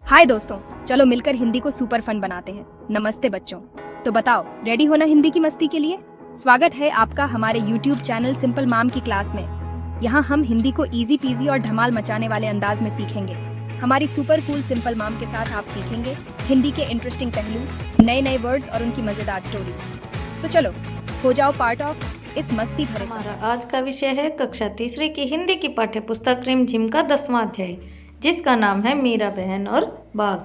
हाय दोस्तों, चलो मिलकर हिंदी को सुपर फन बनाते हैं। नमस्ते बच्चों। तो बताओ, रेडी हो ना हिंदी की मस्ती के लिए? स्वागत है आपका हमारे YouTube चैनल सिंपल मैम की क्लास में। यहाँ हम हिंदी को इजी पीजी और धमाल मचाने वाले अंदाज में सीखेंगे। हमारी सुपर कूल सिंपल मैम के साथ आप सीखेंगे हिंदी के इंटरेस्टिंग पहलू, नए नए वर्ड्स और उनकी मजेदार स्टोरी। तो चलो हो जाओ पार्ट ऑफ इस मस्ती भरे हमारा आज का विषय है कक्षा तीसरी की हिंदी की पाठ्य पुस्तक रिमझिम का 10वां अध्याय, जिसका नाम है मीरा बहन और बाघ।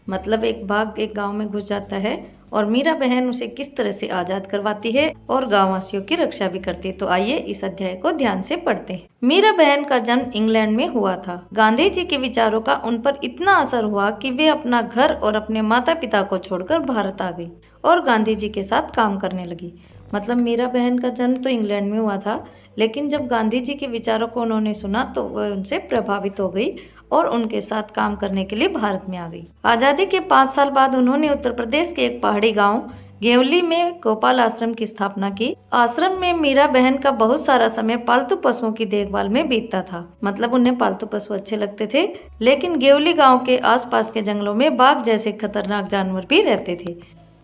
मतलब एक बाघ एक गांव में घुस जाता है और मीरा बहन उसे किस तरह से आजाद करवाती है और गांव वासियों की रक्षा भी करती है। तो आइए इस अध्याय को ध्यान से पढ़ते हैं। मीरा बहन का जन्म इंग्लैंड में हुआ था। गांधी जी के विचारों का उन पर इतना असर हुआ कि वे अपना घर और अपने माता पिता को छोड़कर भारत आ गई और गांधी जी के साथ काम करने लगी। मतलब मीरा बहन का जन्म तो इंग्लैंड में हुआ था, लेकिन जब गांधी जी के विचारों को उन्होंने सुना तो वह उनसे प्रभावित हो गई और उनके साथ काम करने के लिए भारत में आ गई। आजादी के 5 साल बाद उन्होंने उत्तर प्रदेश के एक पहाड़ी गांव गेवली में गोपाल आश्रम की स्थापना की। आश्रम में मीरा बहन का बहुत सारा समय पालतू पशुओं की देखभाल में बीतता था। मतलब उन्हें पालतू पशु अच्छे लगते थे, लेकिन गेवली गांव के आसपास के जंगलों में बाघ जैसे खतरनाक जानवर भी रहते थे।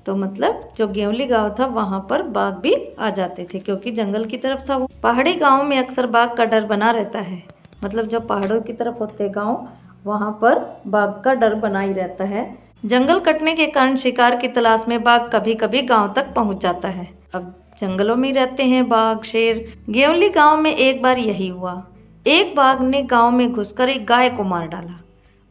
तो मतलब जो गेवली गांव था वहां पर बाघ भी आ जाते थे, क्योंकि जंगल की तरफ था वो। पहाड़ी गांव में अक्सर बाघ का डर बना रहता है। मतलब जब पहाड़ों की तरफ होते गांव, वहां पर बाघ का डर बना ही रहता है। जंगल कटने के कारण शिकार की तलाश में बाघ कभी कभी गांव तक पहुंच जाता है। अब जंगलों में रहते हैं बाघ, शेर। गेवली गांव में एक बार यही हुआ। एक बाघ ने गांव में घुसकर एक गाय को मार डाला।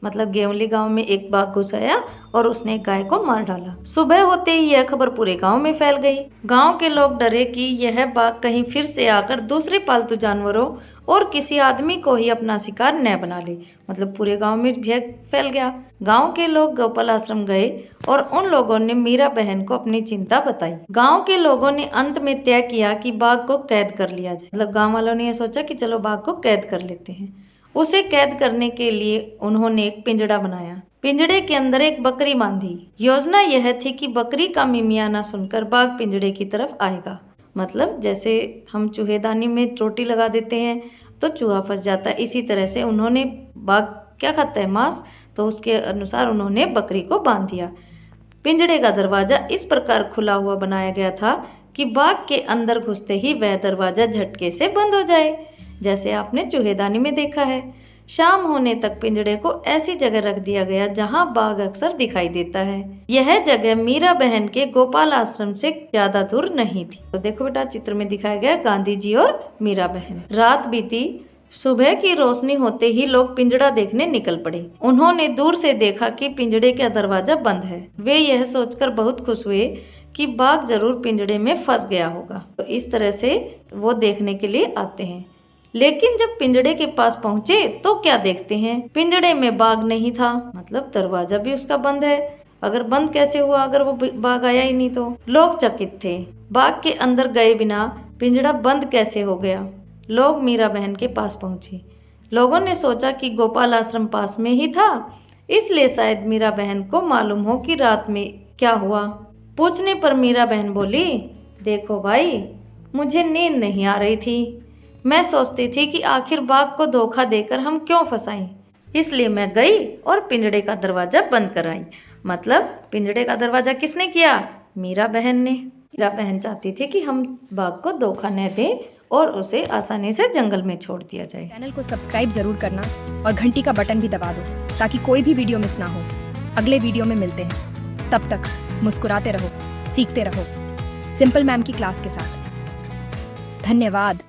मतलब गेवली गांव में एक बाघ घुस आया और उसने एक गाय को मार डाला। सुबह होते ही यह खबर पूरे गांव में फैल गई। गांव के लोग डरे कि यह बाघ कहीं फिर से आकर दूसरे पालतू जानवरों और किसी आदमी को ही अपना शिकार न बना ले। मतलब पूरे गांव में भय फैल गया। गांव के लोग गोपाल आश्रम गए और उन लोगों ने मीरा बहन को अपनी चिंता बताई। गांव के लोगों ने अंत में तय किया कि बाघ को कैद कर लिया जाए। मतलब गांव वालों ने यह सोचा कि चलो बाघ को कैद कर लेते हैं। उसे कैद करने के लिए उन्होंने एक पिंजड़ा बनाया। पिंजड़े के अंदर एक बकरी बांधी। योजना यह थी कि बकरी का मिमियाना सुनकर बाघ पिंजड़े की तरफ आएगा। मतलब जैसे हम चूहेदानी में चोटी लगा देते हैं तो चूहा फंस जाता है, इसी तरह से उन्होंने, बाघ क्या खाता है, मांस, तो उसके अनुसार उन्होंने बकरी को बांध दिया। पिंजड़े का दरवाजा इस प्रकार खुला हुआ बनाया गया था कि बाघ के अंदर घुसते ही वह दरवाजा झटके से बंद हो जाए, जैसे आपने चूहेदानी में देखा है। शाम होने तक पिंजड़े को ऐसी जगह रख दिया गया जहां बाघ अक्सर दिखाई देता है। यह जगह मीरा बहन के गोपाल आश्रम से ज्यादा दूर नहीं थी। तो देखो बेटा, चित्र में दिखाया गया गांधी जी और मीरा बहन। रात बीती। सुबह की रोशनी होते ही लोग पिंजड़ा देखने निकल पड़े। उन्होंने दूर से देखा कि पिंजड़े का दरवाजा बंद है। वे यह सोचकर बहुत खुश हुए कि बाघ जरूर पिंजड़े में फंस गया होगा। तो इस तरह से वो देखने के लिए आते हैं। लेकिन जब पिंजड़े के पास पहुंचे तो क्या देखते हैं, पिंजड़े में बाघ नहीं था। मतलब दरवाजा भी उसका बंद है। अगर बंद कैसे हुआ, अगर वो बाघ आया ही नहीं तो? लोग चकित थे। बाघ के अंदर गए बिना पिंजड़ा बंद कैसे हो गया? लोग मीरा बहन के पास पहुंचे। लोगों ने सोचा कि गोपाल आश्रम पास में ही था, इसलिए शायद मीरा बहन को मालूम हो कि रात में क्या हुआ। पूछने पर मीरा बहन बोली, देखो भाई, मुझे नींद नहीं आ रही थी। मैं सोचती थी कि आखिर बाघ को धोखा देकर हम क्यों फंसाएं, इसलिए मैं गई और पिंजड़े का दरवाजा बंद कराई। मतलब पिंजड़े का दरवाजा किसने किया? मीरा बहन ने। मीरा बहन चाहती थी कि हम बाघ को धोखा न दें और उसे आसानी से जंगल में छोड़ दिया जाए। चैनल को सब्सक्राइब जरूर करना और घंटी का बटन भी दबा दो ताकि कोई भी वीडियो मिस ना हो। अगले वीडियो में मिलते हैं। तब तक मुस्कुराते रहो, सीखते रहो सिंपल मैम की क्लास के साथ। धन्यवाद।